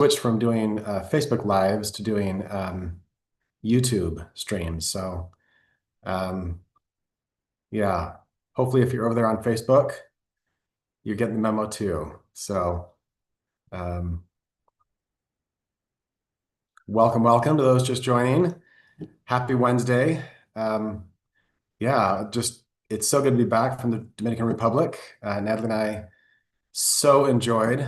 switched from doing Facebook Lives to doing YouTube streams. So, um, yeah, hopefully if you're over there on Facebook, you're getting the memo too. So, um, welcome to those just joining. Happy Wednesday. Um, yeah, just it's so good to be back from the Dominican Republic. Natalie and I so enjoyed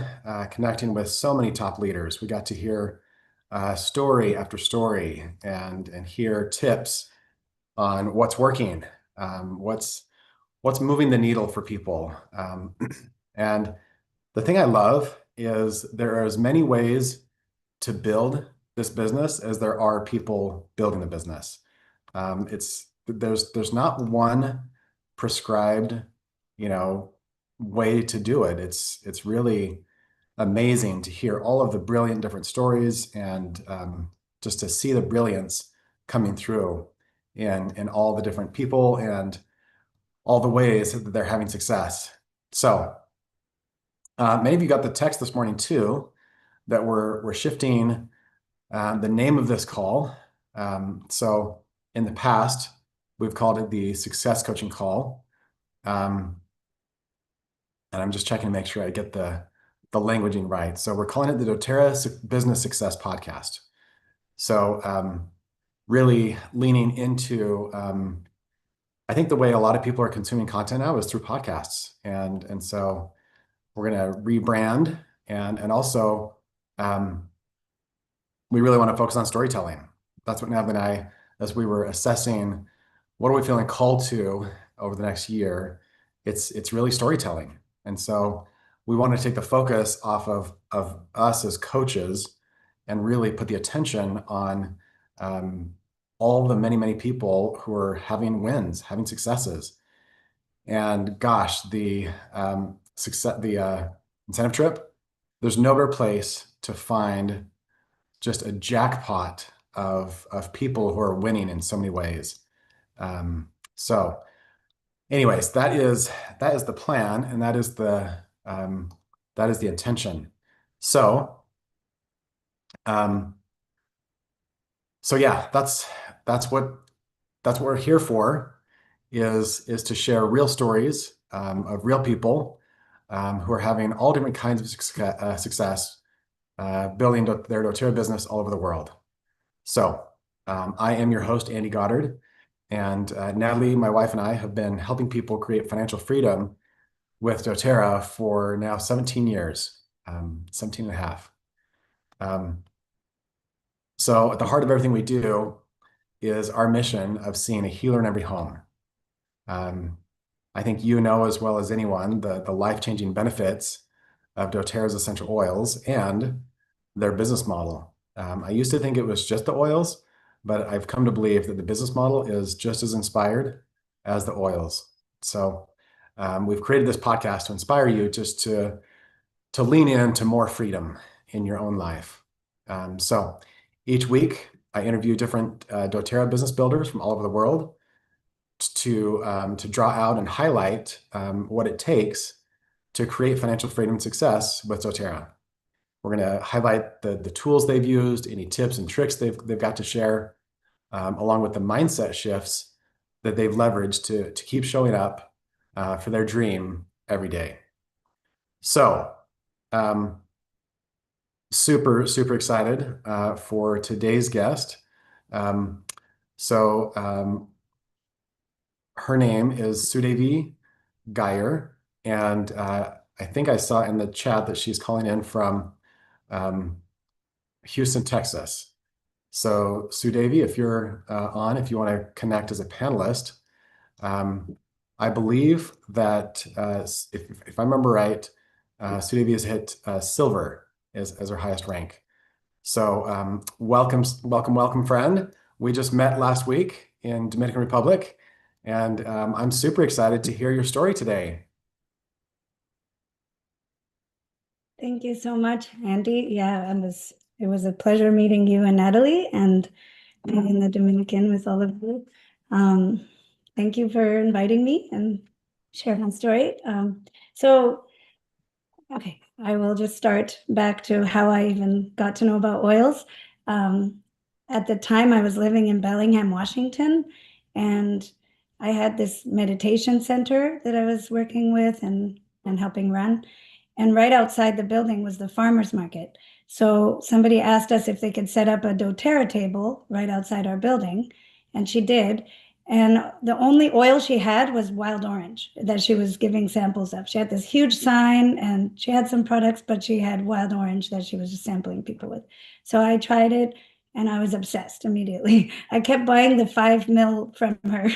connecting with so many top leaders. We got to hear story after story and hear tips on what's working, what's moving the needle for people. And the thing I love is there are as many ways to build this business as there are people building the business. There's not one prescribed, you know, way to do it. It's really amazing to hear all of the brilliant different stories and just to see the brilliance coming through in all the different people and all the ways that they're having success. So many of you got the text this morning too that we're shifting the name of this call. So in the past, we've called it the Success Coaching Call. And I'm just checking to make sure I get the languaging right. So we're calling it the doTERRA Business Success Podcast. So really leaning into, I think the way a lot of people are consuming content now is through podcasts. And so we're going to rebrand and also we really want to focus on storytelling. That's what Natalie and I, as we were assessing what are we feeling called to over the next year, it's really storytelling. And so we want to take the focus off of us as coaches and really put the attention on all the many people who are having wins, having successes. And gosh, the incentive trip, there's no better place to find just a jackpot of people who are winning in so many ways. So anyways, that is the plan, and that is the intention. So so yeah, that's what we're here for, is to share real stories of real people who are having all different kinds of success building their doTERRA business all over the world. So I am your host, Andy Goddard, and Natalie, my wife, and I have been helping people create financial freedom with doTERRA for now 17 years, 17 and a half. So at the heart of everything we do is our mission of seeing a healer in every home. I think you know as well as anyone the life-changing benefits of doTERRA's essential oils and their business model. I used to think it was just the oils, but I've come to believe that the business model is just as inspired as the oils. So we've created this podcast to inspire you just to lean into more freedom in your own life. So each week I interview different doTERRA business builders from all over the world to draw out and highlight what it takes to create financial freedom and success with doTERRA. We're going to highlight the tools they've used, any tips and tricks they've got to share, along with the mindset shifts that they've leveraged to keep showing up for their dream every day. So super excited for today's guest. Her name is Sudevi Geyer, and I think I saw in the chat that she's calling in from Houston, Texas. So Sudevi, if you're on, if you want to connect as a panelist, I believe that if I remember right, Sudevi has hit silver as her highest rank. So welcome, friend. We just met last week in Dominican Republic, and I'm super excited to hear your story today. Thank you so much, Andy. Yeah, it was a pleasure meeting you and Natalie and being in the Dominican with all of you. Thank you for inviting me and share my story. Okay, I will just start back to how I even got to know about oils. Um, at the time, I was living in Bellingham, Washington, and I had this meditation center that I was working with and helping run. And right outside the building was the farmers market. So somebody asked us if they could set up a doTERRA table right outside our building, and she did. And the only oil she had was wild orange that she was giving samples of. She had this huge sign and she had some products, but she had wild orange that she was just sampling people with. So I tried it and I was obsessed immediately. I kept buying the 5 ml from her.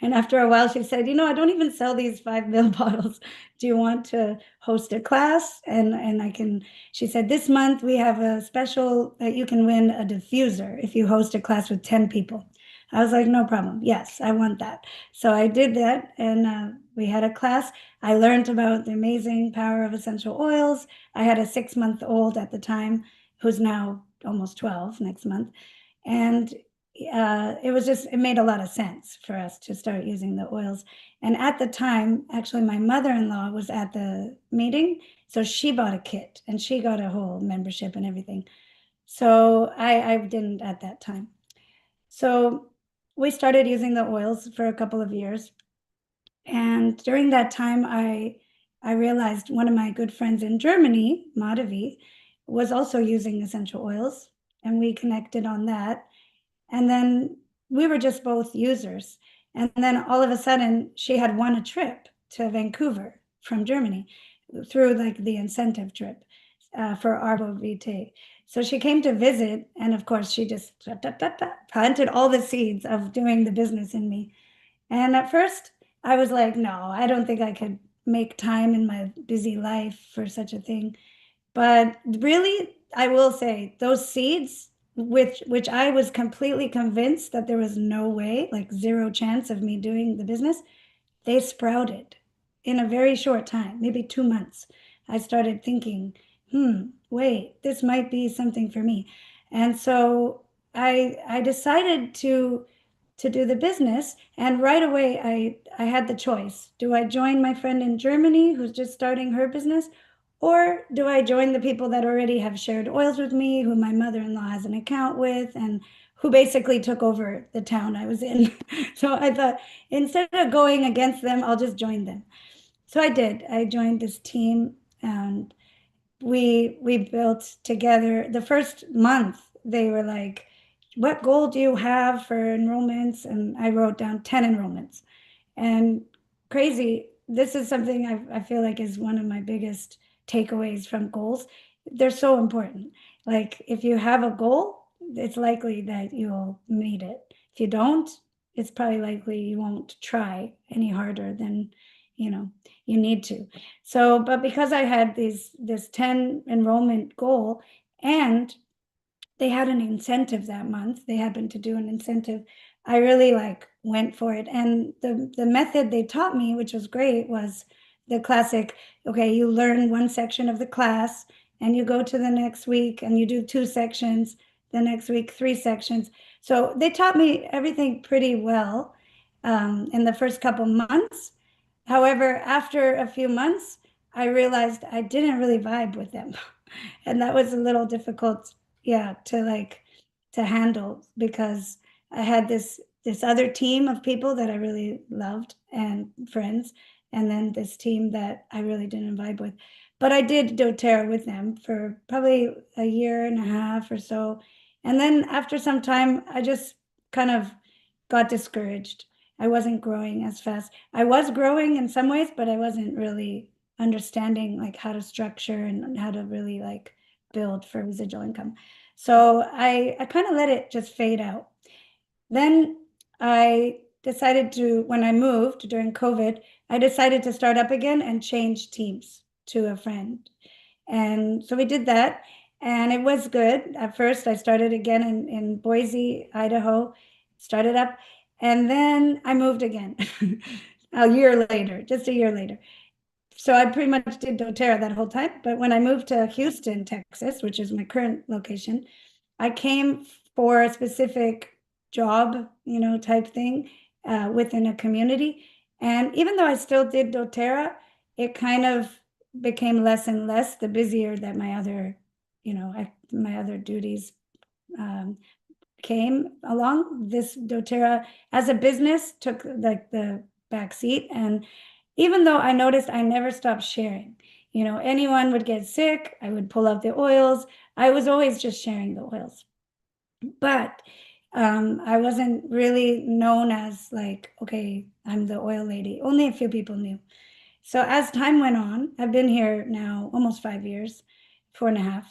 And after a while, she said, I don't even sell these 5 ml bottles. Do you want to host a class? And I can, she said, this month we have a special that you can win a diffuser if you host a class with 10 people. I was like, no problem. Yes, I want that. So I did that, and we had a class. I learned about the amazing power of essential oils. I had a 6-month-old at the time who's now almost 12 next month. And it made a lot of sense for us to start using the oils. And at the time, actually, my mother-in-law was at the meeting. So she bought a kit and she got a whole membership and everything. So I didn't at that time. So we started using the oils for a couple of years. And during that time, I realized one of my good friends in Germany, Madhavi, was also using essential oils, and we connected on that. And then we were just both users. And then all of a sudden, she had won a trip to Vancouver from Germany through like the incentive trip for Arbo Vitae. So she came to visit, and of course, she just planted all the seeds of doing the business in me. And at first, I was like, no, I don't think I could make time in my busy life for such a thing. But really, I will say those seeds, which I was completely convinced that there was no way, like zero chance of me doing the business, they sprouted in a very short time, maybe 2 months. I started thinking, wait, this might be something for me. And so I decided to do the business. And right away, I had the choice. Do I join my friend in Germany who's just starting her business? Or do I join the people that already have shared oils with me, who my mother-in-law has an account with, and who basically took over the town I was in? So I thought, instead of going against them, I'll just join them. So I did. I joined this team, and we built together. The first month, they were like, what goal do you have for enrollments? And I wrote down 10 enrollments. And crazy, this is something I feel like is one of my biggest takeaways from goals. They're so important. Like if you have a goal, it's likely that you'll meet it. If you don't, it's probably likely you won't try any harder than you know you need to. So, but because I had this 10 enrollment goal, and they had an incentive that month. They happened to do an incentive. I really like went for it. And the method they taught me, which was great, was the classic, okay, you learn one section of the class and you go to the next week and you do 2 sections, the next week, 3 sections. So they taught me everything pretty well in the first couple months. However, after a few months, I realized I didn't really vibe with them. And that was a little difficult, yeah, to handle, because I had this other team of people that I really loved and friends, and then this team that I really didn't vibe with. But I did doTERRA with them for probably a year and a half or so. And then after some time, I just kind of got discouraged. I wasn't growing as fast. I was growing in some ways, but I wasn't really understanding like how to structure and how to really like build for residual income. So I kind of let it just fade out. Then I decided to, when I moved during COVID, I decided to start up again and change teams to a friend. And so we did that. And it was good. At first, I started again in Boise, Idaho, started up. And then I moved again a year later, just a year later. So I pretty much did doTERRA that whole time. But when I moved to Houston, Texas, which is my current location, I came for a specific job, type thing within a community. And even though I still did doTERRA, it kind of became less and less the busier that my other, my other duties um, came along. This doTERRA as a business took like the back seat. And even though I noticed I never stopped sharing, anyone would get sick, I would pull out the oils. I was always just sharing the oils. But I wasn't really known as like, okay, I'm the oil lady. Only a few people knew. So as time went on, I've been here now almost 5 years, 4.5.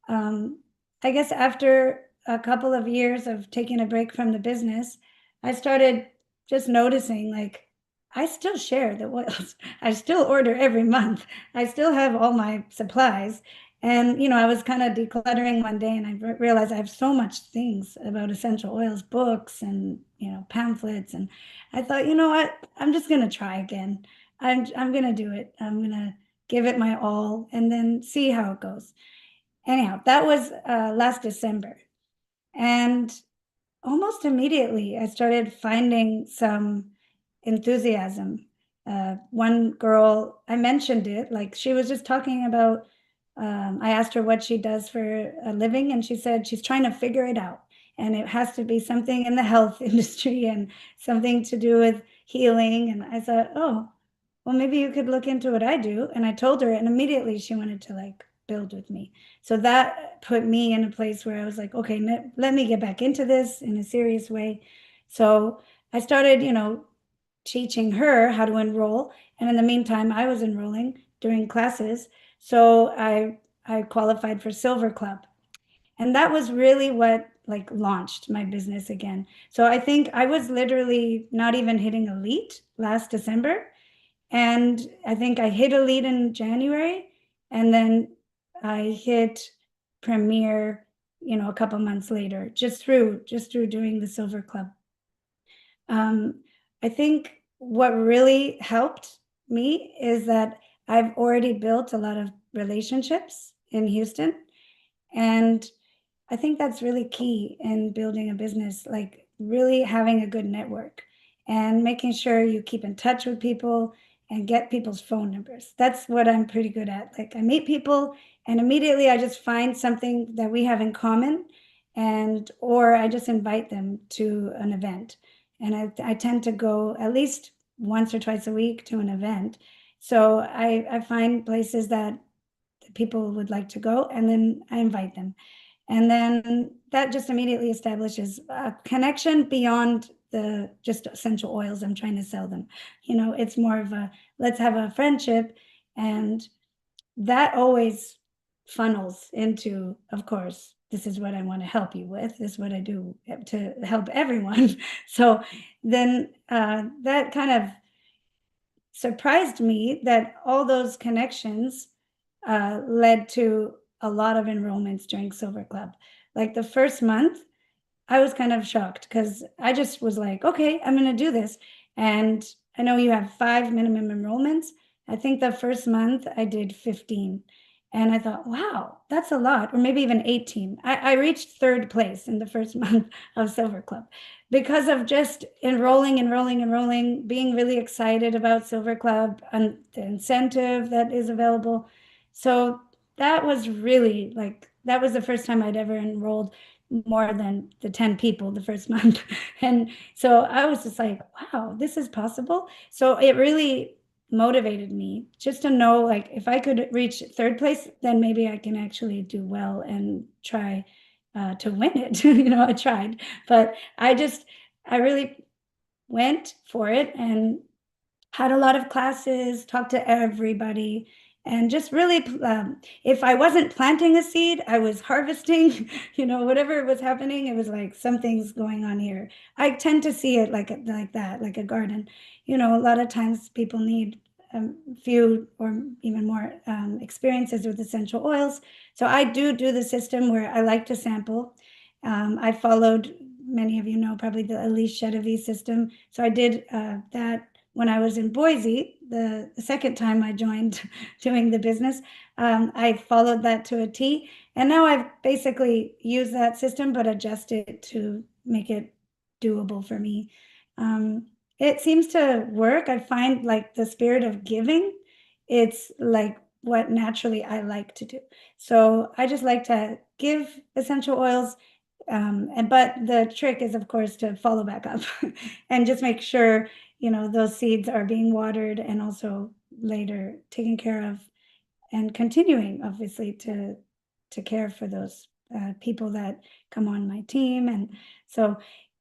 Um, I guess after a couple of years of taking a break from the business, I started just noticing like I still share the oils. I still order every month. I still have all my supplies. And, I was kind of decluttering one day and I realized I have so much things about essential oils, books and, pamphlets. And I thought, you know what? I'm just going to try again. I'm gonna do it. I'm gonna give it my all and then see how it goes. Anyhow, that was last December, and almost immediately I started finding some enthusiasm. One girl, I mentioned it, like she was just talking about. I asked her what she does for a living, and she said she's trying to figure it out. And it has to be something in the health industry and something to do with healing. And I thought, oh, well, maybe you could look into what I do. And I told her, and immediately she wanted to like build with me. So that put me in a place where I was like, okay, let me get back into this in a serious way. So I started, teaching her how to enroll. And in the meantime, I was enrolling during classes. So I qualified for Silver Club. And that was really what like launched my business again. So I think I was literally not even hitting elite last December. And I think I hit elite in January, and then I hit premier, a couple months later, just through doing the Silver Club. Um, I think what really helped me is that I've already built a lot of relationships in Houston, and I think that's really key in building a business, like really having a good network and making sure you keep in touch with people and get people's phone numbers. That's what I'm pretty good at. Like I meet people and immediately I just find something that we have in common, and or I just invite them to an event. And I tend to go at least once or twice a week to an event. So I find places that people would like to go and then I invite them. And then that just immediately establishes a connection beyond the just essential oils I'm trying to sell them. It's more of a let's have a friendship. And that always funnels into, of course, this is what I want to help you with. This is what I do to help everyone. So then that kind of surprised me that all those connections led to a lot of enrollments during Silver Club. Like the first month, I was kind of shocked because I just was like, okay, I'm going to do this. And I know you have 5 minimum enrollments. I think the first month I did 15. And I thought, wow, that's a lot, or maybe even 18. I reached third place in the first month of Silver Club because of just enrolling, being really excited about Silver Club and the incentive that is available. So that was really like, that was the first time I'd ever enrolled more than the 10 people the first month. And so I was just like, wow, this is possible. So it really motivated me just to know like if I could reach third place, then maybe I can actually do well and try to win it. I tried, but I really went for it and had a lot of classes, talked to everybody, and just really, if I wasn't planting a seed, I was harvesting, whatever was happening, it was like something's going on here. I tend to see it like that, like a garden. A lot of times people need a few or even more experiences with essential oils. So I do the system where I like to sample. I followed, many of you know, probably the Elise Chedevy system. So I did that when I was in Boise, the second time I joined doing the business. I followed that to a T. And now I've basically used that system, but adjusted it to make it doable for me. It seems to work. I find like the spirit of giving, it's like what naturally I like to do. So I just like to give essential oils. But the trick is, of course, to follow back up and just make sure, those seeds are being watered and also later taken care of, and continuing obviously to care for those people that come on my team. And so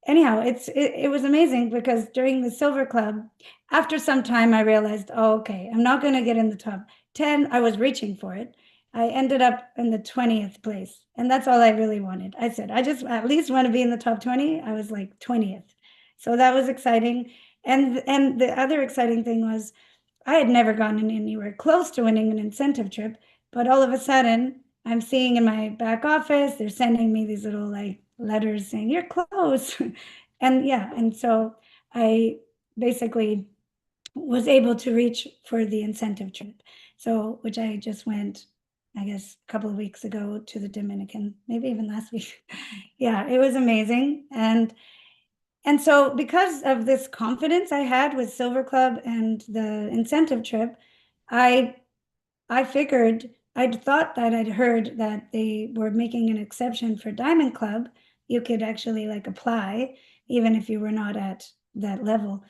anyhow, it was amazing because during the Silver Club, after some time I realized, oh, okay, I'm not going to get in the top 10. I was reaching for it. I ended up in the 20th place, and that's all I really wanted. I said I just at least want to be in the top 20. I was like 20th, so that was exciting. And the other exciting thing was I had never gotten anywhere close to winning an incentive trip, but all of a sudden I'm seeing in my back office, they're sending me these little like letters saying you're close. And yeah, and so I basically was able to reach for the incentive trip. So, which I just went, I guess, a couple of weeks ago to the Dominican, maybe even last week. Yeah, it was amazing. And so because of this confidence I had with Silver Club and the incentive trip, I I figured I'd thought that I'd heard that they were making an exception for Diamond Club. You could actually like apply even if you were not at that level.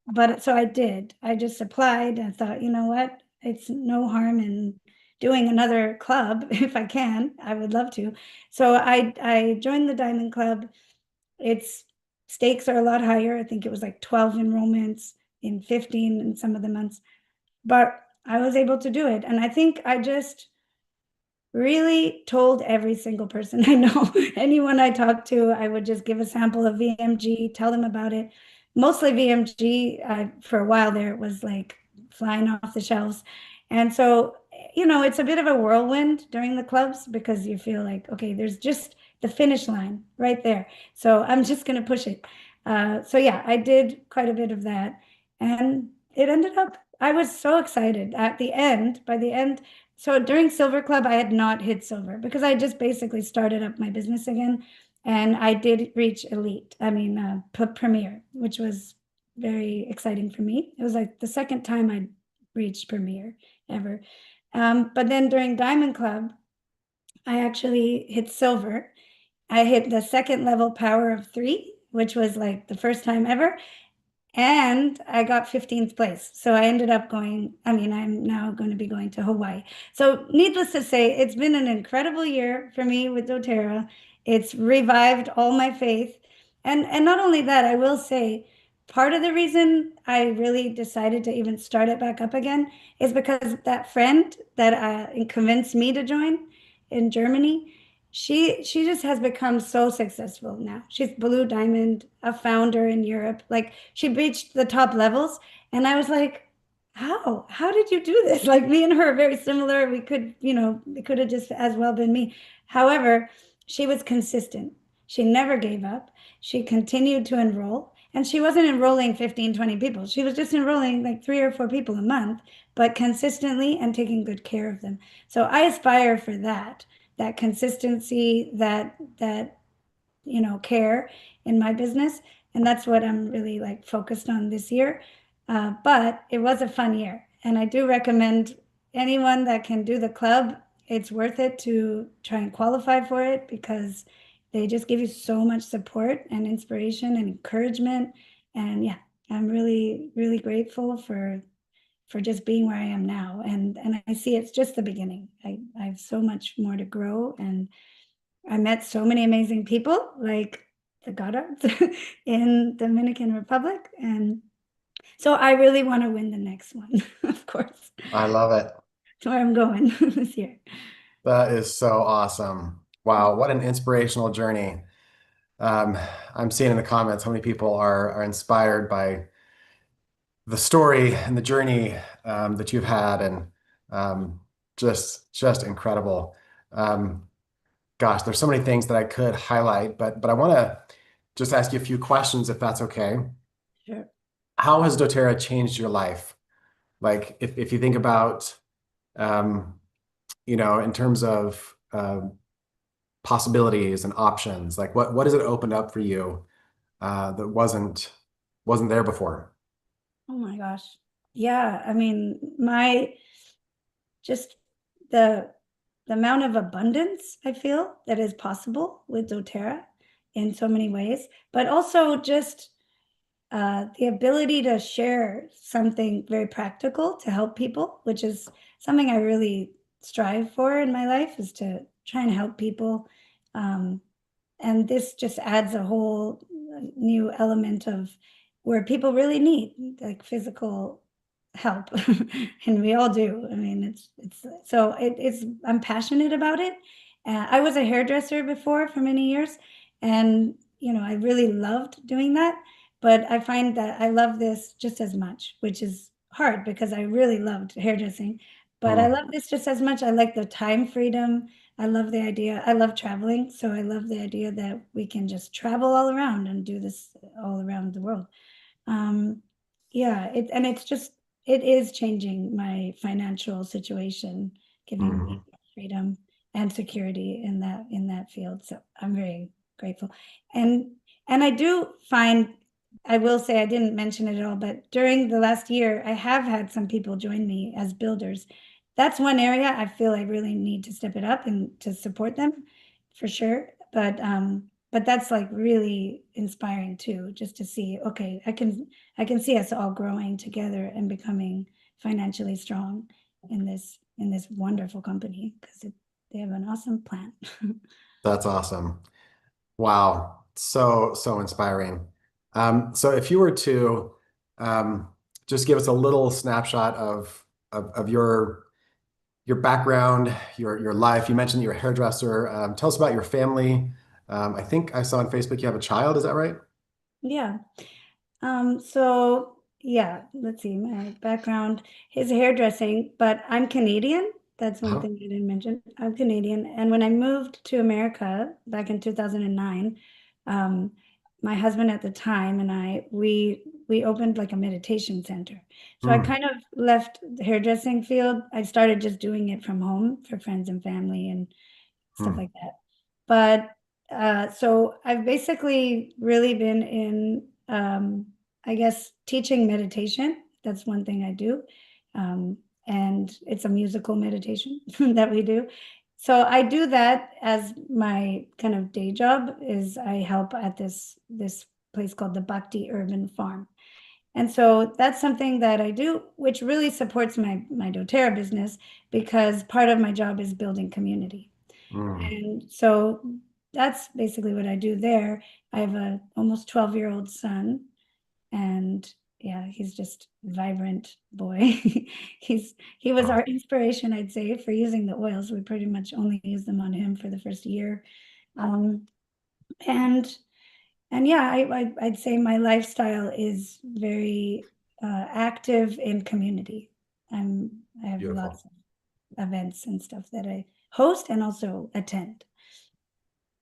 But so I did. I just applied and thought, you know what? It's no harm in doing another club if I can. I would love to. So I joined the Diamond Club. Its stakes are a lot higher. I think it was like 12 enrollments in 15 in some of the months, but I was able to do it. And I think I just really told every single person I know. Anyone I talked to, I would just give a sample of VMG, tell them about it. Mostly VMG, for a while there, it was like flying off the shelves. And so, it's a bit of a whirlwind during the clubs because you feel like, okay, there's just the finish line right there. So I'm just going to push it. So yeah, I did quite a bit of that. And it ended up, I was so excited at the end. By the end, so during Silver Club, I had not hit silver because I just basically started up my business again. And I did reach elite, I mean, premier, which was very exciting for me. It was like the second time I reached premier ever. But then during Diamond Club, I actually hit silver. I hit the second level power of three, which was like the first time ever. And I got 15th place. So I ended up going, I mean, I'm now going to be going to Hawaii. So needless to say, it's been an incredible year for me with doTERRA. It's revived all my faith. And not only that, I will say part of the reason I really decided to even start it back up again is because that friend that convinced me to join in Germany, she just has become so successful now. She's Blue Diamond, a founder in Europe. Like she reached the top levels, and I was like, how did you do this? Like me and her are very similar. We could, it could have just as well been me. However, she was consistent. She never gave up. She continued to enroll, and she wasn't enrolling 15, 20 people. She was just enrolling like 3 or 4 people a month, but consistently and taking good care of them. So I aspire for that consistency, that care in my business, and that's what I'm really like focused on this year. But it was a fun year, and I do recommend anyone that can do the club. It's worth it to try and qualify for it because they just give you so much support and inspiration and encouragement. And yeah, I'm really, really grateful for just being where I am now. And I see it's just the beginning. I have so much more to grow, and I met so many amazing people like the Goddards in Dominican Republic. And so I really want to win the next one, of course. I love it. That's where I'm going this year. That is so awesome. Wow, what an inspirational journey. Um, I'm seeing in the comments how many people are inspired by the story and the journey that you've had, and um, just incredible. Um, Gosh, there's so many things that I could highlight, but I want to just ask you a few questions if that's okay. Sure. How has doTERRA changed your life? Like if you think about um, in terms of possibilities and options, like what has it opened up for you that wasn't there before? Oh my gosh. Yeah. I mean, my just the amount of abundance I feel that is possible with doTERRA in so many ways, but also just the ability to share something very practical to help people, which is something I really strive for in my life, is to try and help people. And this just adds a whole new element of where people really need like physical help, and we all do. I mean, it's I'm passionate about it. I was a hairdresser before for many years, and I really loved doing that. But I find that I love this just as much, which is hard because I really loved hairdressing. But I Mm, love this just as much. I like the time freedom. I love the idea. I love traveling, so I love the idea that we can just travel all around and do this all around the world. Um, yeah, it is changing my financial situation, giving me mhm. freedom and security in that field. So I'm very grateful. And I do find, I will say I didn't mention it at all, but during the last year, I have had some people join me as builders. That's one area I feel I really need to step it up and to support them for sure. But that's like really inspiring too, just to see, okay, I can see us all growing together and becoming financially strong in this wonderful company because they have an awesome plan. That's awesome. Wow. So inspiring. So if you were to um, just give us a little snapshot of your background, your life. You mentioned you're a hairdresser. Tell us about your family. I think I saw on Facebook you have a child. Is that right? Yeah. So yeah, let's see, my background is hairdressing, but I'm Canadian. That's one Uh-huh. thing I didn't mention. I'm Canadian. And when I moved to America back in 2009, um, my husband at the time and we opened like a meditation center. So I Mm, kind of left the hairdressing field. I started just doing it from home for friends and family and stuff mm, like that. But so I've basically really been in, I guess, teaching meditation. That's one thing I do. Um, and it's a musical meditation that we do. So I do that as my kind of day job is I help at this place called the Bhakti Urban Farm. And so that's something that I do, which really supports my doTERRA business because part of my job is building community. mm. And so that's basically what I do there. I have a almost 12-year-old son, and yeah, he's just a vibrant boy. He was Wow. our inspiration, I'd say, for using the oils. We pretty much only used them on him for the first year. Um, and yeah, I'd say my lifestyle is very active in community. I have Beautiful. lots of events and stuff that I host and also attend.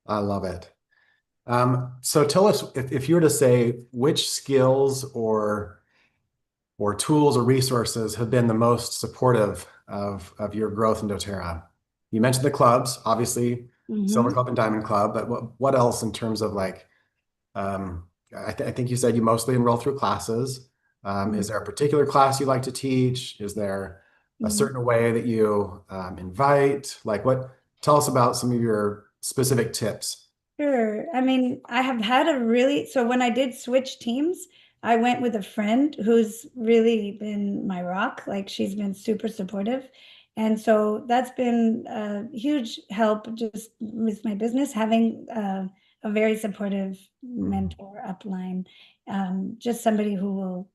I love it. So tell us if you were to say which skills or tools or resources have been the most supportive of your growth in doTERRA? You mentioned the clubs, obviously, Silver Mhm. Club and Diamond Club, but what else in terms of like, I think you said you mostly enroll through classes. Is Mhm. there a particular class you like to teach? Is there a Mhm. certain way that you invite? Like tell us about some of your specific tips. Sure. I mean, I have had a really, so when I did switch teams, I went with a friend who's really been my rock. Like she's been super supportive. And so that's been a huge help just with my business, having a very supportive Mm, mentor upline, just somebody who will,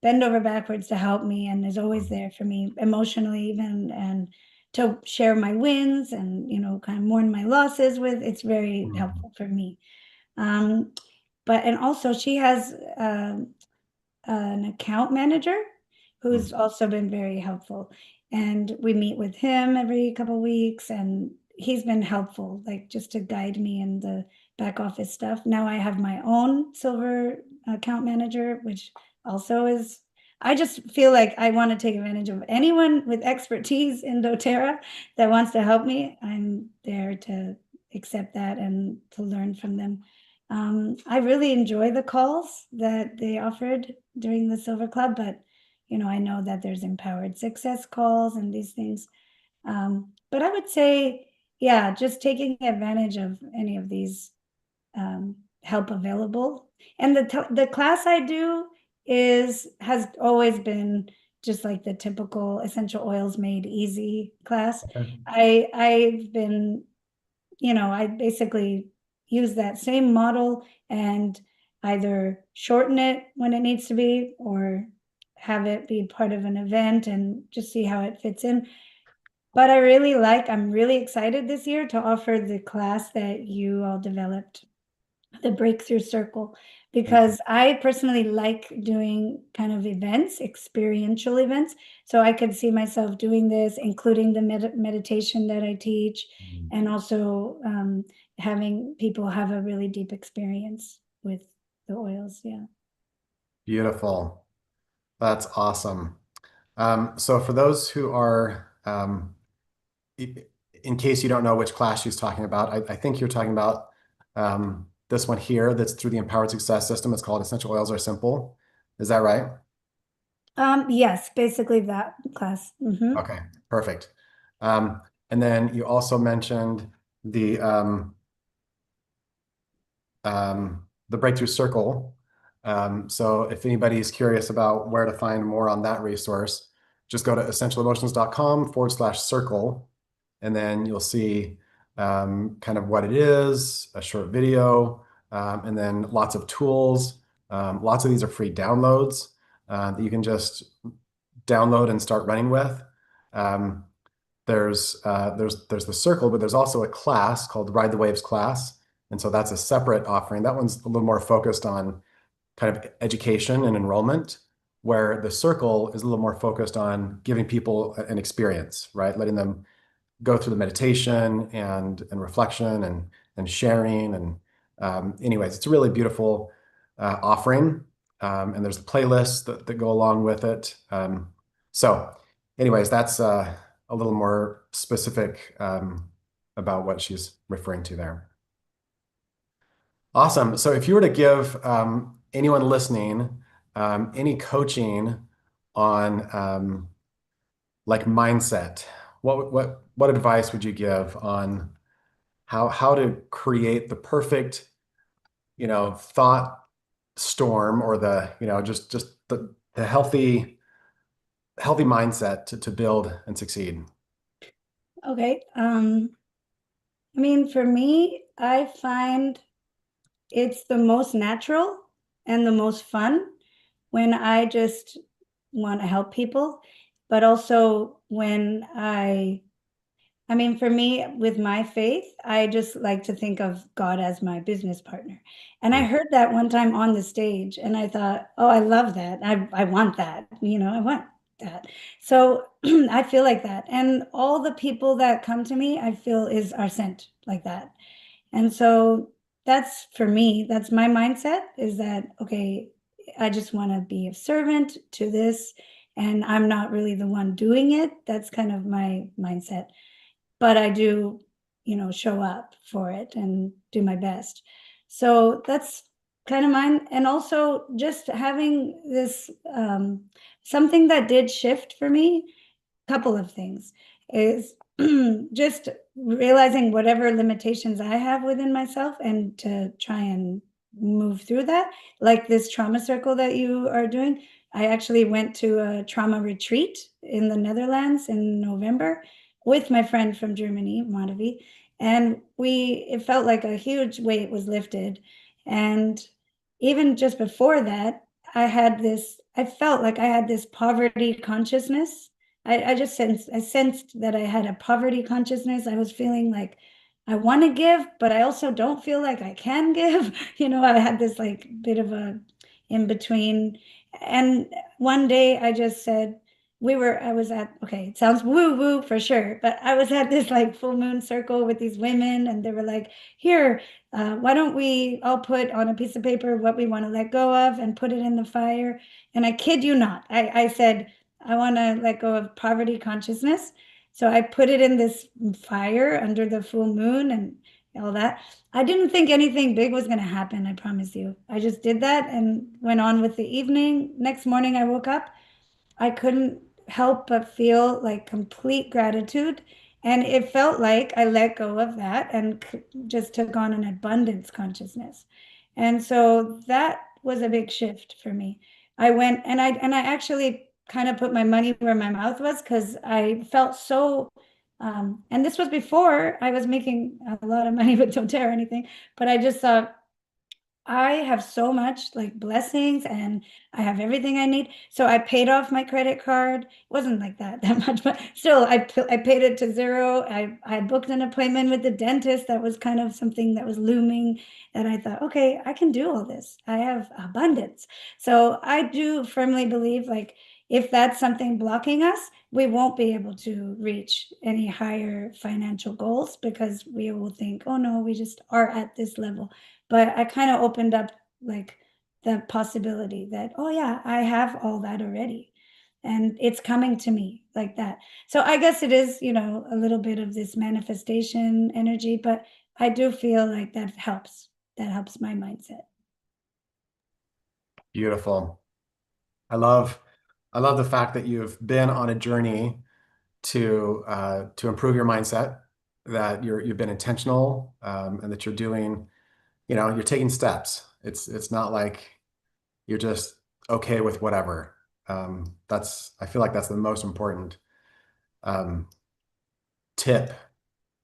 bend over backwards to help me and is always mm, there for me emotionally even and to share my wins and kind of mourn my losses with. It's very mm, helpful for me. um, but and also she has an account manager mm, who's also been very helpful, and we meet with him every couple weeks, and he's been helpful like just to guide me in the back office stuff. Now I have my own silver account manager, which also is, I just feel like I want to take advantage of anyone with expertise in doTERRA that wants to help me. I'm there to accept that and to learn from them. I really enjoy the calls that they offered during the Silver Club, but I know that there's empowered success calls and these things. But I would say, yeah, just taking advantage of any of these help available. And the class I do has always been just like the typical essential oils made easy class. Okay. I've been, I basically use that same model and either shorten it when it needs to be or have it be part of an event and just see how it fits in. But I'm really excited this year to offer the class that you all developed, the Breakthrough Circle, because I personally like doing kind of events, experiential events. So I could see myself doing this, including the meditation that I teach, Mhm. and also having people have a really deep experience with the oils. Yeah. Beautiful. That's awesome. So for those who are, in case you don't know which class she's talking about, I think you're talking about this one here that's through the Empowered Success System. It's called Essential Oils Are Simple. Is that right? Yes, basically that class. Okay, perfect. Um, and then you also mentioned the the Breakthrough Circle. So if anybody is curious about where to find more on that resource, just go to essentialemotions.com/circle, and then you'll see kind of what it is, a short video, and then lots of tools. Lots of these are free downloads that you can just download and start running with. Um, there's the circle, but there's also a class called Ride the Waves class. And so that's a separate offering. That one's a little more focused on kind of education and enrollment, where the circle is a little more focused on giving people an experience, right? Letting them go through the meditation and reflection and sharing. And anyways, it's a really beautiful offering. And there's the playlists that go along with it. So anyways, that's a little more specific about what she's referring to there. Awesome. So if you were to give anyone listening any coaching on like mindset, what advice would you give on how to create the perfect, thought storm, or the, just the healthy mindset to build and succeed? Okay. I mean, for me, I find it's the most natural and the most fun when I just want to help people, but also when I mean, for me, with my faith, I just like to think of God as my business partner. And I heard that one time on the stage, and I thought, oh, I love that. I want that. I want that. So I feel like that. And all the people that come to me, I feel are sent like that. And so that's for me, that's my mindset is that, okay, I just want to be a servant to this, and I'm not really the one doing it. That's kind of my mindset. But I do, show up for it and do my best. So that's kind of mine. And also just having this something that did shift for me, couple of things is just realizing whatever limitations I have within myself and to try and move through that. Like this trauma circle that you are doing. I actually went to a trauma retreat in the Netherlands in November with my friend from Germany, Madhavi, and it felt like a huge weight was lifted. And even just before that, I felt like I had this poverty consciousness. I sensed that I had a poverty consciousness. I was feeling like I want to give, but I also don't feel like I can give. I had this like bit of a in between. And one day I just said, I was at, okay, it sounds woo woo for sure, but I was at this like full moon circle with these women, and they were like, here, why don't we all put on a piece of paper what we want to let go of and put it in the fire? And I kid you not, I said, I want to let go of poverty consciousness. So I put it in this fire under the full moon and all that. I didn't think anything big was going to happen, I promise you. I just did that and went on with the evening. Next morning, I woke up. I couldn't, help but feel like complete gratitude. And it felt like I let go of that and just took on an abundance consciousness. And so that was a big shift for me. I went and I actually kind of put my money where my mouth was because I felt so and this was before I was making a lot of money with doTERRA or anything, but I just thought I have so much like blessings and I have everything I need. So I paid off my credit card. It wasn't like that much, but still I paid it to zero. I had booked an appointment with the dentist. That was kind of something that was looming. And I thought, okay, I can do all this. I have abundance. So I do firmly believe like if that's something blocking us, we won't be able to reach any higher financial goals because we will think, oh no, we just are at this level. But I kind of opened up like the possibility that, oh yeah, I have all that already. And it's coming to me like that. So I guess it is, a little bit of this manifestation energy, but I do feel like that helps. That helps my mindset. Beautiful. I love I love the fact that you've been on a journey to improve your mindset, that you've been intentional, and that you're doing, you're taking steps. It's not like you're just okay with whatever. I feel like that's the most important um, tip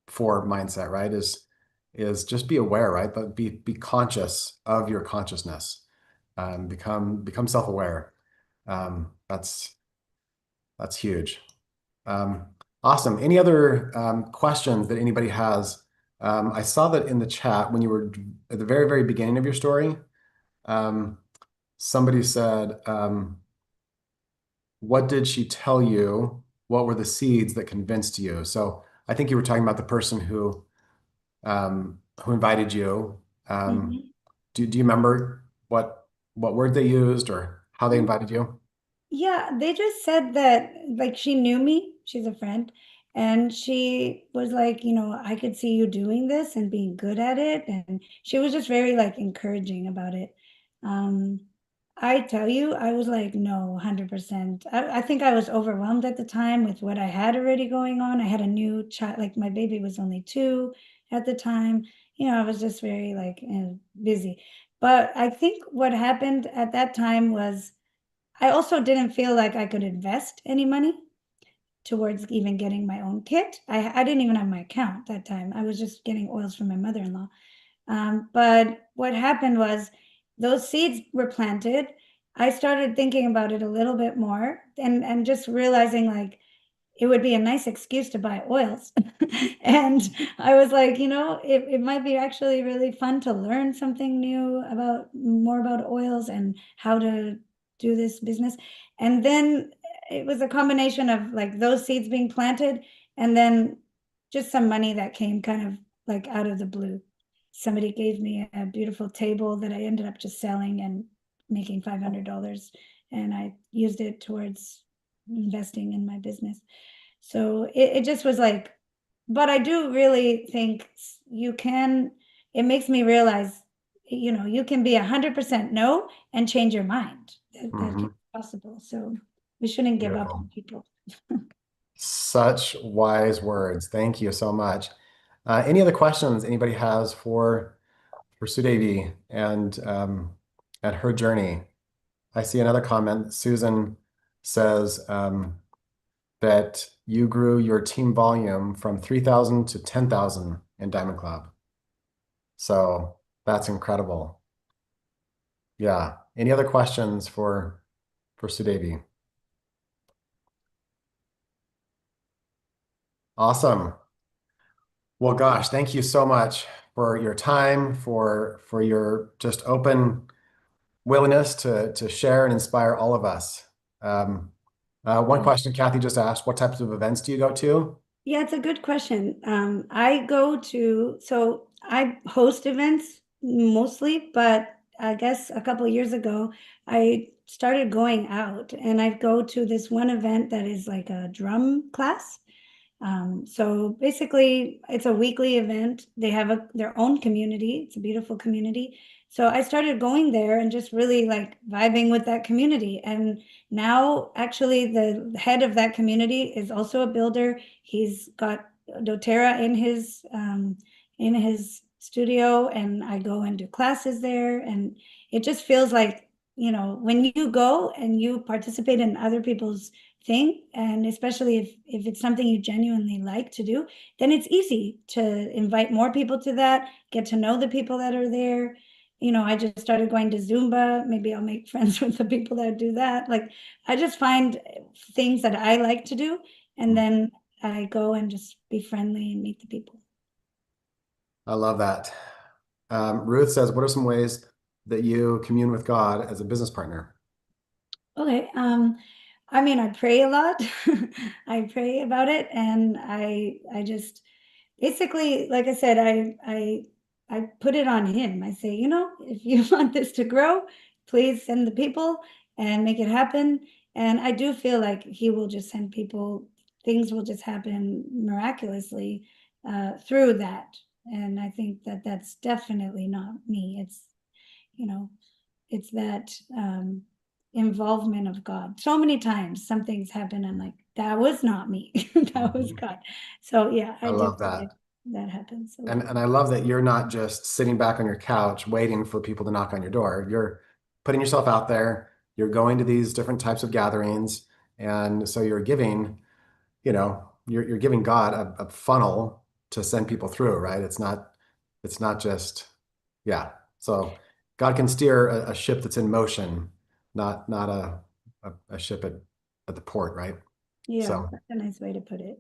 for mindset, right? Is just be aware, right? But be conscious of your consciousness. Become self-aware. That's huge. Um, awesome. Any other questions that anybody has? I saw that in the chat when you were at the very, very beginning of your story. Um, somebody said, "What did she tell you? What were the seeds that convinced you?" So I think you were talking about the person who invited you. Um, Mhm. do you remember what word they used or how they invited you? Yeah, they just said that like she knew me, she's a friend, and she was like, I could see you doing this and being good at it. And she was just very like encouraging about it. Um, I tell you, I was like, no, 100%. I think I was overwhelmed at the time with what I had already going on. I had a new child, like my baby was only 2 at the time. I was just very like busy. But I think what happened at that time was I also didn't feel like I could invest any money towards even getting my own kit. I didn't even have my account that time. I was just getting oils from my mother-in-law. But what happened was those seeds were planted. I started thinking about it a little bit more and just realizing like it would be a nice excuse to buy oils. And I was like, it might be actually really fun to learn something new about more about oils and how to do this business. And then it was a combination of like those seeds being planted and then just some money that came kind of like out of the blue. Somebody gave me a beautiful table that I ended up just selling and making $500, and I used it towards investing in my business. So it just was like, but I do really think you can, it makes me realize, you can be 100% no and change your mind. That can Mhm. be possible. So we shouldn't give up Beautiful. on people. Such wise words. Thank you so much. Any other questions anybody has for Sudevi and her journey? I see another comment. Susan says that you grew your team volume from 3,000 to 10,000 in Diamond Club. So that's incredible. Yeah. Any other questions for Sudevi? Awesome. Well, gosh, thank you so much for your time, for your just open willingness to share and inspire all of us. Um, one question Kathy just asked, what types of events do you go to? Yeah, it's a good question. So I host events mostly, but I guess a couple of years ago, I started going out and I go to this one event that is like a drum class. So basically, it's a weekly event. They have their own community. It's a beautiful community. So I started going there and just really like vibing with that community. And now, actually, the head of that community is also a builder. He's got doTERRA in his studio, and I go and do classes there. And it just feels like, when you go and you participate in other people's thing, and especially if it's something you genuinely like to do, then it's easy to invite more people to that, get to know the people that are there. I just started going to Zumba. Maybe I'll make friends with the people that do that. Like, I just find things that I like to do, and then I go and just be friendly and meet the people. I love that. Ruth says, what are some ways that you commune with God as a business partner? Okay. I mean, I pray a lot. I pray about it, and I just basically, like I said, I put it on him. I say, if you want this to grow, please send the people and make it happen. And I do feel like he will just send people, things will just happen miraculously through that. And I think that that's definitely not me. You know, it's that involvement of God. So many times some things happen, I'm like, that was not me. That was Mhm. God. So yeah, I I do love feel like that. that happens a lot. And I love that you're not just sitting back on your couch waiting for people to knock on your door. You're putting yourself out there. You're going to these different types of gatherings. And so you're giving, you're giving God a funnel to send people through, right? It's not just, yeah. So God can steer a ship that's in motion, not a ship at the port, right? Yeah, So that's a nice way to put it.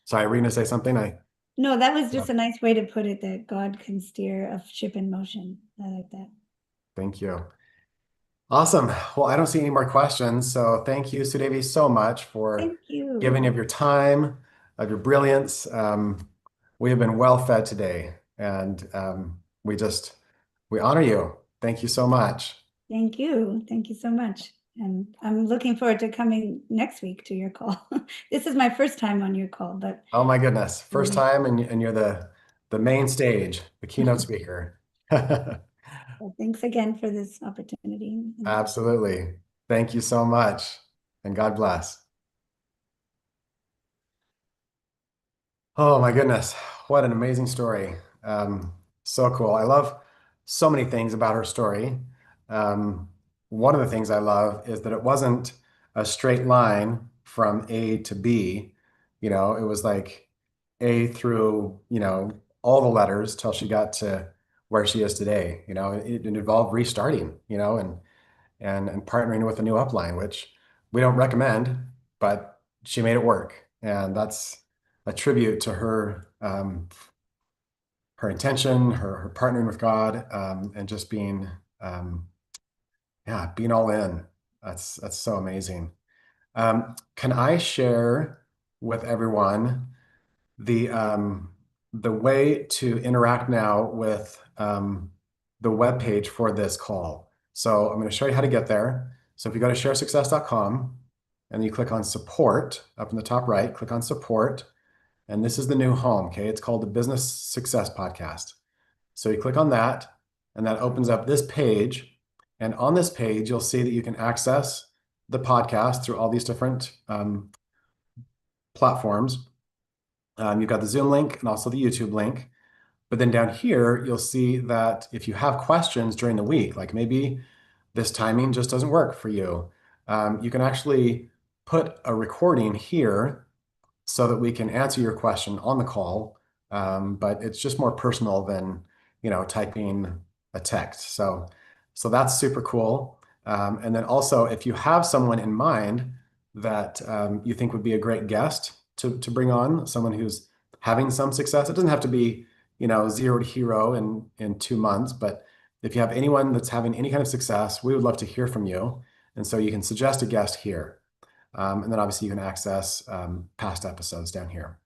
sorry, were you gonna say something? No, that was Yeah, just a nice way to put it, that God can steer a ship in motion. I like that. thank you. Awesome. Well, I don't see any more questions. So thank you, Sudevi, so much for Thank you. giving of your time, of your brilliance. We have been well fed today, and we honor you. Thank you so much. Thank you. Thank you so much. And I'm looking forward to coming next week to your call. This is my first time on your call, but Oh my goodness. First time, and you're the main stage, the keynote speaker. well, thanks again for this opportunity. Absolutely. Thank you so much, and God bless. Oh my goodness, what an amazing story. So cool. I love so many things about her story. Um, One of the things I love is that it wasn't a straight line from A to B. It was like A through, all the letters till she got to where she is today. It involved restarting, and partnering with a new upline, which we don't recommend, but she made it work. And that's a tribute to her intention, her partnering with God, and just um, being all in. That's so amazing. Can I share with everyone the way to interact now with the web page for this call? So I'm going to show you how to get there. So if you go to sharesuccess.com and you click on support up in the top right, click on support. And this is the new home, okay? It's called the Business Success Podcast. So you click on that, and that opens up this page. And on this page, you'll see that you can access the podcast through all these different platforms. You've got the Zoom link and also the YouTube link. But then down here, you'll see that if you have questions during the week, like maybe this timing just doesn't work for you, you can actually put a recording here so that we can answer your question on the call. But it's just more personal than, typing a text. So that's super cool. And then also, if you have someone in mind that you think would be a great guest to bring on, someone who's having some success, it doesn't have to be, zero to hero in 2 months, but if you have anyone that's having any kind of success, we would love to hear from you. And so you can suggest a guest here. And then obviously you can access past episodes down here.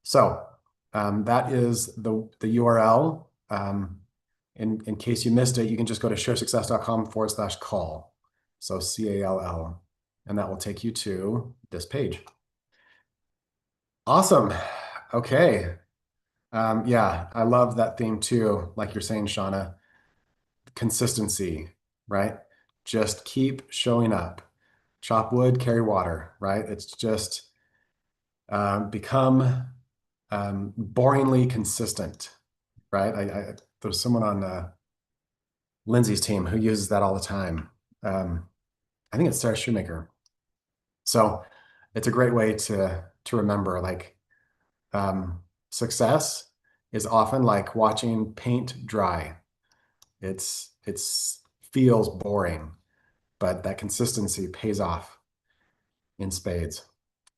So that is the URL. In case you missed it, you can just go to sharesuccess.com/call. So CALL, and that will take you to this page. Awesome. Okay. Yeah, I love that theme too. Like you're saying, Shauna, consistency, right? Just keep showing up. Chop wood, carry water, right? It's just become boringly consistent, right? There's someone on Lindsay's team who uses that all the time. Um, I think it's Sarah Shoemaker. So it's a great way to remember like success is often like watching paint dry. It's feels boring, but that consistency pays off in spades.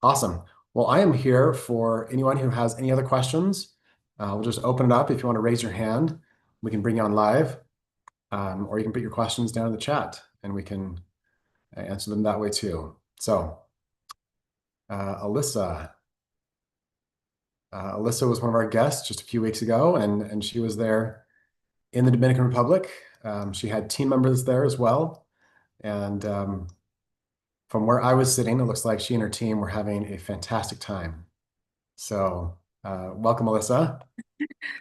Awesome. Well, I am here for anyone who has any other questions. We'll just open it up. If you want to raise your hand, we can bring you on live, or you can put your questions down in the chat and we can answer them that way too. So, Alyssa. Alyssa was one of our guests just a few weeks ago, and she was there in the Dominican Republic. She had team members there as well. And from where I was sitting, it looks like she and her team were having a fantastic time. So, welcome, Alyssa.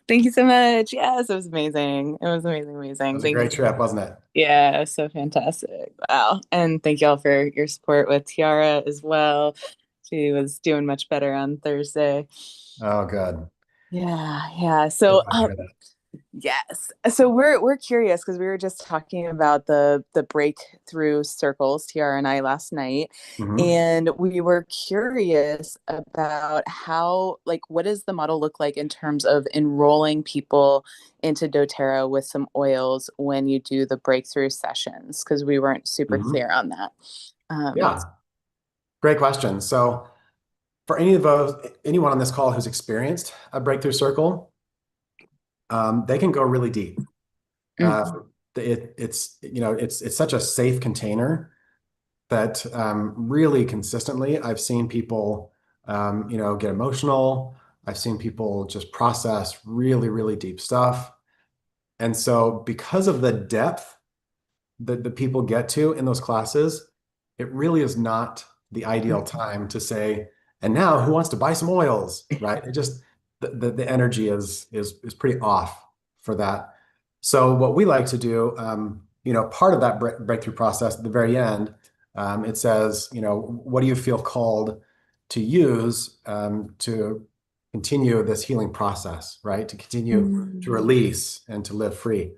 Thank you so much. Yes, it was amazing. It was amazing, It amazing. was a Thank great you. trip, wasn't it? Yeah, so fantastic. Wow. And thank you all for your support with Tiara as well. She was doing much better on Thursday. Oh, good. Yeah. So So glad to hear that. yes. So we're curious because we were just talking about the breakthrough circles, Tiara and I, last night, Mhm. and we were curious about how, like, what does the model look like in terms of enrolling people into doTERRA with some oils when you do the breakthrough sessions? Because we weren't super Mhm. clear on that. Um, Yeah, great question. So, for anyone on this call who's experienced a breakthrough circle, they can go really deep. mm, It's such a safe container that really consistently I've seen people get emotional. I've seen people just process really, really deep stuff. And so because of the depth that the people get to in those classes, it really is not the ideal time to say, and now who wants to buy some oils, right? It just the energy is pretty off for that. So what we like to do, part of that breakthrough process at the very end, it says, what do you feel called to use to continue this healing process, right? To continue to mm, release and to live free.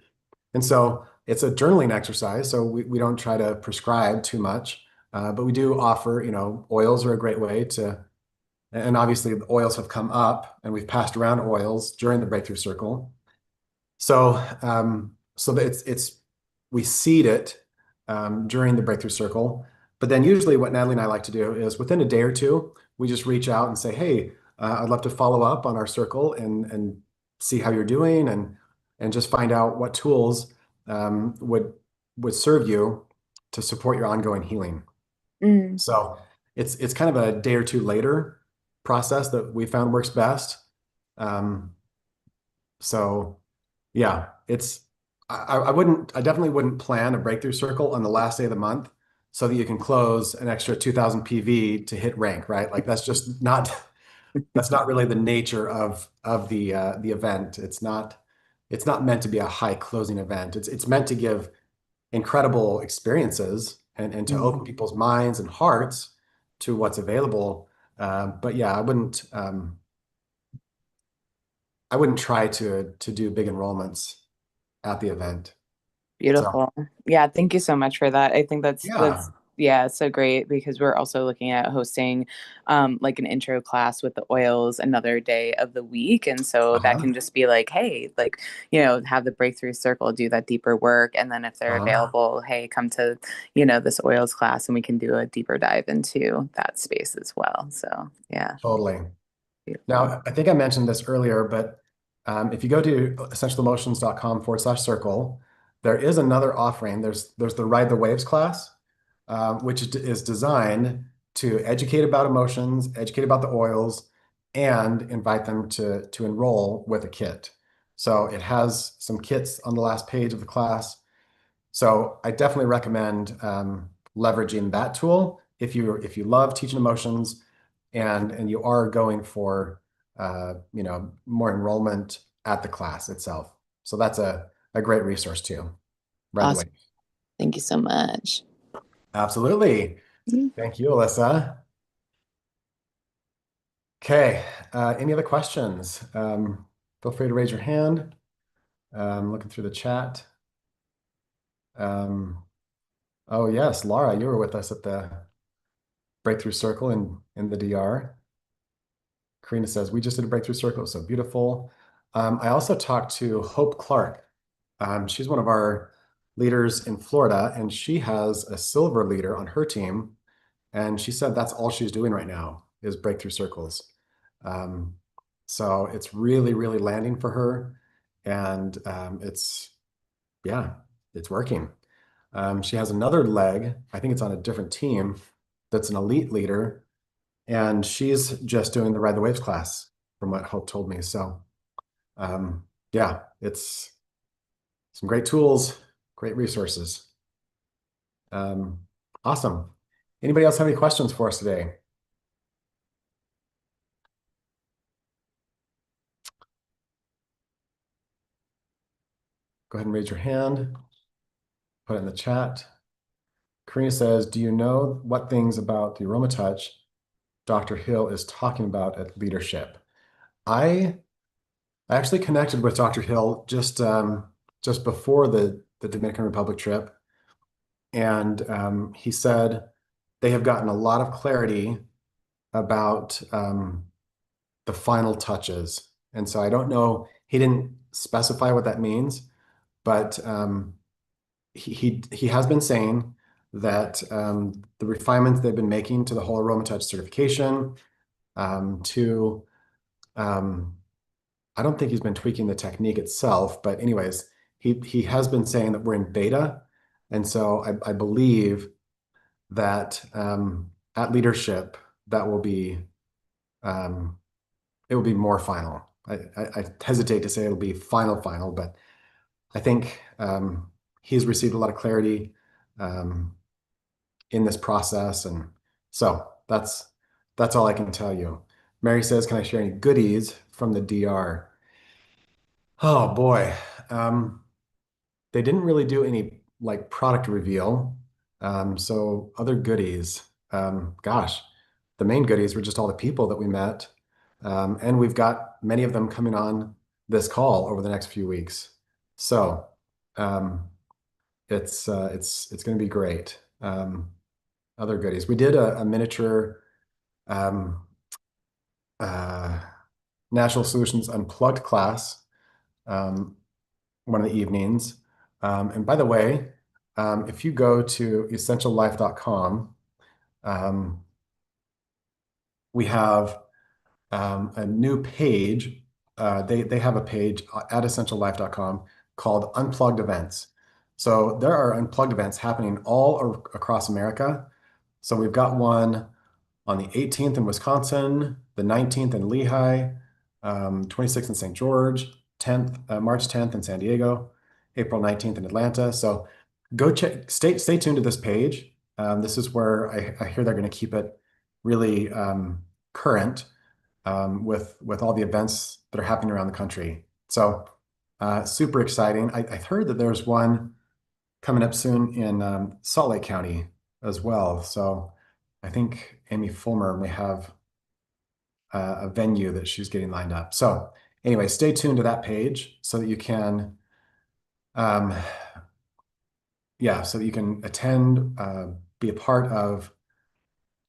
And so it's a journaling exercise. So we don't try to prescribe too much, but we do offer, oils are a great way to, and obviously the oils have come up and we've passed around oils during the breakthrough circle. So that we seed it during the breakthrough circle. But then usually what Natalie and I like to do is within a day or two, we just reach out and say, hey, I'd love to follow up on our circle and see how you're doing and just find out what tools would serve you to support your ongoing healing. mm. So it's kind of a day or two later process that we found works best. Um, so yeah, I definitely wouldn't plan a breakthrough circle on the last day of the month so that you can close an extra 2000 PV to hit rank, right? Like that's not really the nature of the event. It's not meant to be a high closing event. It's meant to give incredible experiences and to open people's minds and hearts to what's available. But yeah, I wouldn't try to do big enrollments at the event. So Beautiful. Yeah, thank you so much for that. I think that's yeah. yeah, so great because we're also looking at hosting like an intro class with the oils another day of the week. And so that Uh-huh. can just be like, hey, like, have the breakthrough circle, do that deeper work. And then if they're Uh-huh. available, hey, come to, this oils class and we can do a deeper dive into that space as well. So yeah, Totally. beautiful. Now, I think I mentioned this earlier, but if you go to essentialemotions.com/circle, there is another offering. There's the Ride the Waves class, which is designed to educate about emotions, educate about the oils, and invite them to enroll with a kit. So it has some kits on the last page of the class. So I definitely recommend leveraging that tool if you love teaching emotions and you are going for more enrollment at the class itself. So that's a great resource too. Right away. Awesome. Thank you so much. Absolutely. Thank you, Alyssa. Okay, any other questions? Feel free to raise your hand. Looking through the chat. Oh yes, Laura, you were with us at the Breakthrough Circle in the DR. Karina says, we just did a Breakthrough Circle, it was so beautiful. I also talked to Hope Clark. She's one of our leaders in Florida, and she has a silver leader on her team. And she said that's all she's doing right now is Breakthrough Circles. So it's really, really landing for her. And it's working. She has another leg, I think it's on a different team, that's an elite leader. And she's just doing the Ride the Waves class, from what Hope told me. So yeah, it's some great tools, great resources. Awesome. Anybody else have any questions for us today? Go ahead and raise your hand. Put it in the chat. Karina says, do you know what things about the AromaTouch Dr. Hill is talking about at leadership? I actually connected with Dr. Hill just before the Dominican Republic trip. And he said they have gotten a lot of clarity about the final touches. And so I don't know, he didn't specify what that means, but he has been saying that the refinements they've been making to the whole AromaTouch certification, to I don't think he's been tweaking the technique itself, but anyways, he has been saying that we're in beta, and so I believe that at leadership that will be it will be more final. I hesitate to say it'll be final, but I think he's received a lot of clarity in this process, and so that's all I can tell you. Mary says, "Can I share any goodies from the DR?" Oh boy, they didn't really do any like product reveal. So other goodies, gosh, the main goodies were just all the people that we met, and we've got many of them coming on this call over the next few weeks. So it's going to be great. Other goodies. We did a miniature uh, National Solutions Unplugged class one of the evenings. And by the way, if you go to essentiallife.com, we have a new page. They have a page at essentiallife.com called Unplugged Events. So there are unplugged events happening all across America. So we've got one on the 18th in Wisconsin, the 19th in Lehigh, 26th in St. George, March 10th in San Diego, April 19th in Atlanta. So go check, stay tuned to this page. This is where I hear they're going to keep it really current with all the events that are happening around the country. So super exciting. I've heard that there's one coming up soon in Salt Lake County as well. So I think Amy Fulmer may have a venue that she's getting lined up. So anyway, stay tuned to that page so that you can, so that you can attend, be a part of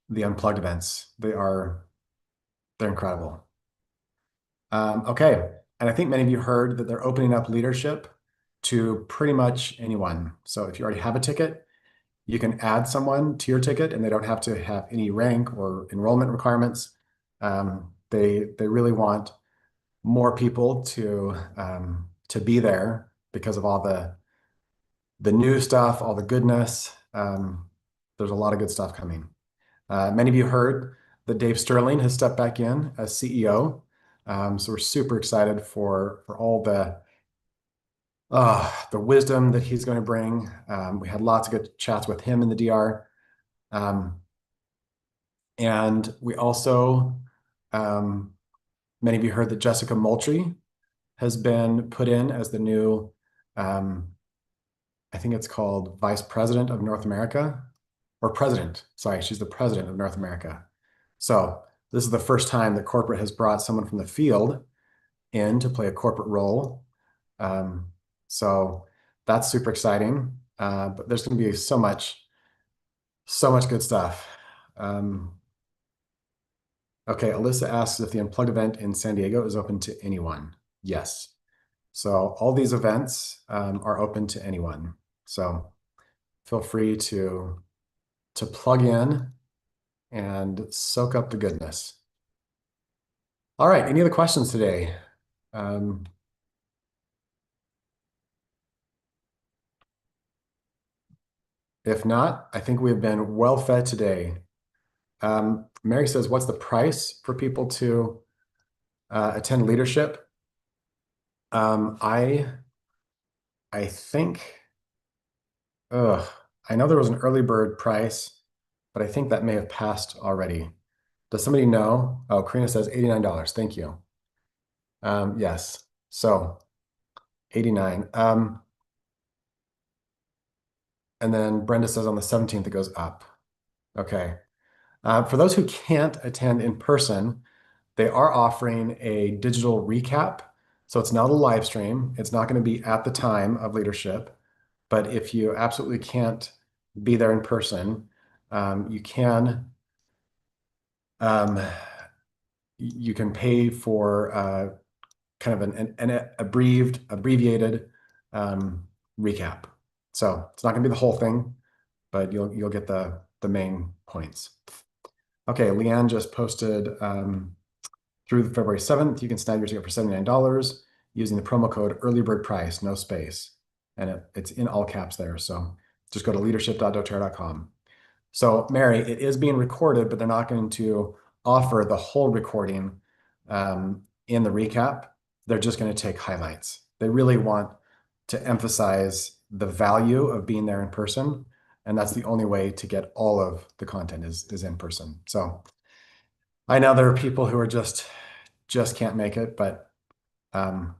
the Unplugged events. They're incredible. Okay, and I think many of you heard that they're opening up leadership to pretty much anyone. So if you already have a ticket, you can add someone to your ticket and they don't have to have any rank or enrollment requirements. They really want more people to be there because of all the new stuff, all the goodness. There's a lot of good stuff coming. Many of you heard that Dave Sterling has stepped back in as CEO. So we're super excited for all the wisdom that he's going to bring. We had lots of good chats with him in the DR. And we also, many of you heard that Jessica Moultrie has been put in as the new, I think it's called Vice President of North America, or President. Sorry, she's the President of North America. So this is the first time that corporate has brought someone from the field in to play a corporate role. So that's super exciting. But there's going to be so much good stuff. Okay, Alyssa asks if the Unplugged event in San Diego is open to anyone. Yes. So all these events are open to anyone. So feel free to plug in and soak up the goodness. All right, any other questions today? If not, I think we've been well fed today. Mary says, what's the price for people to attend leadership? I think, I know there was an early bird price, but I think that may have passed already. Does somebody know? Oh, Karina says $89. Thank you. Yes. So 89. And then Brenda says on the 17th it goes up. Okay. For those who can't attend in person, they are offering a digital recap. So it's not a live stream. It's not going to be at the time of leadership. But if you absolutely can't be there in person, you can pay for kind of an abbreviated recap. So it's not going to be the whole thing, but you'll get the main points. Okay, Leanne just posted through February 7th, you can snag your ticket for $79 using the promo code early bird price, no space. And it's in all caps there. So just go to leadership.doterra.com. So Mary, it is being recorded, but they're not going to offer the whole recording in the recap. They're just going to take highlights. They really want to emphasize the value of being there in person. And that's the only way to get all of the content is in person. So I know there are people who are just can't make it, but and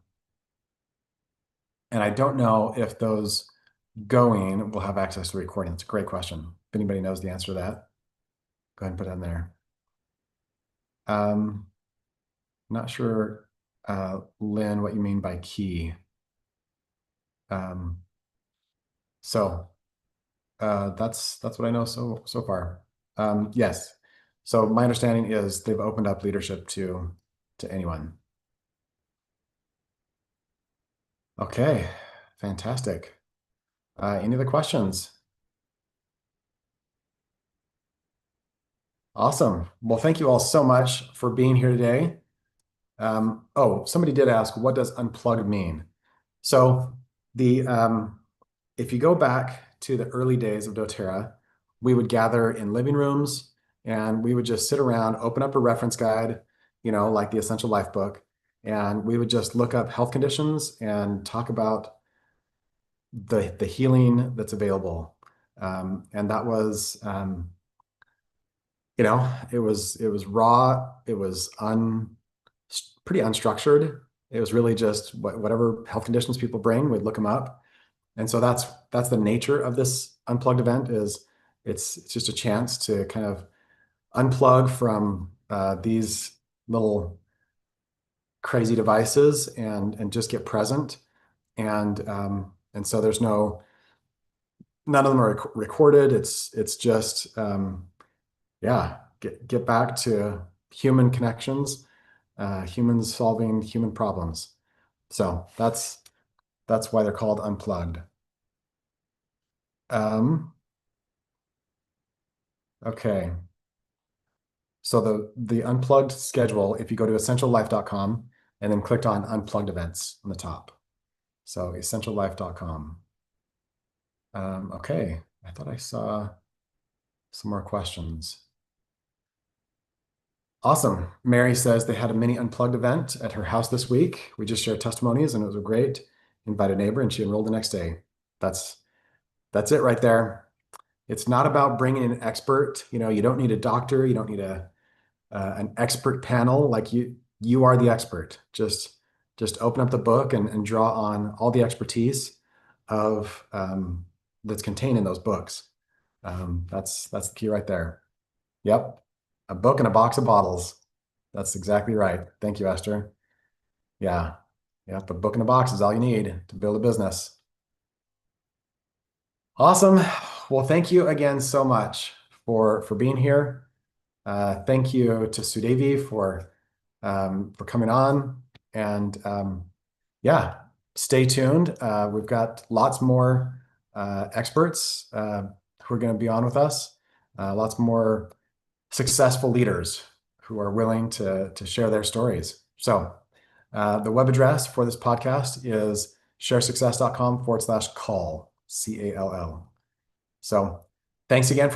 I don't know if those going will have access to the recording. It's a great question. If anybody knows the answer to that, go ahead and put it in there. Not sure, Lynn, what you mean by key. So that's what I know so far. Yes. So my understanding is they've opened up leadership to anyone. Okay, fantastic. Any other questions? Awesome. Well, thank you all so much for being here today. Oh, somebody did ask, what does unplugged mean? So if you go back to the early days of doTERRA, we would gather in living rooms and we would just sit around, open up a reference guide, like the Essential Life book, and we would just look up health conditions and talk about the healing that's available. And that was, it was raw, it was pretty unstructured. It was really just whatever health conditions people bring, we'd look them up. And so that's the nature of this unplugged event. Is it's just a chance to kind of unplug from these little crazy devices and just get present. And so there's none of them are recorded. It's just yeah, get back to human connections, humans solving human problems. So that's why they're called unplugged. Okay. So the unplugged schedule, if you go to essentiallife.com and then click on unplugged events on the top. So essentiallife.com. Okay. I thought I saw some more questions. Awesome. Mary says they had a mini unplugged event at her house this week. We just shared testimonies and it was great. Invited a neighbor and she enrolled the next day. That's it right there. It's not about bringing in an expert. You know, you don't need a doctor. You don't need an expert panel. Like you are the expert. Just open up the book and draw on all the expertise of that's contained in those books. That's the key right there. Yep. A book and a box of bottles. That's exactly right. Thank you, Esther. Yeah. Yep. A book and a box is all you need to build a business. Awesome. Well, thank you again so much for being here. Thank you to Sudevi for coming on. And yeah, stay tuned. We've got lots more experts who are going to be on with us. Lots more successful leaders who are willing to share their stories. So the web address for this podcast is sharesuccess.com/call, CALL. So thanks again for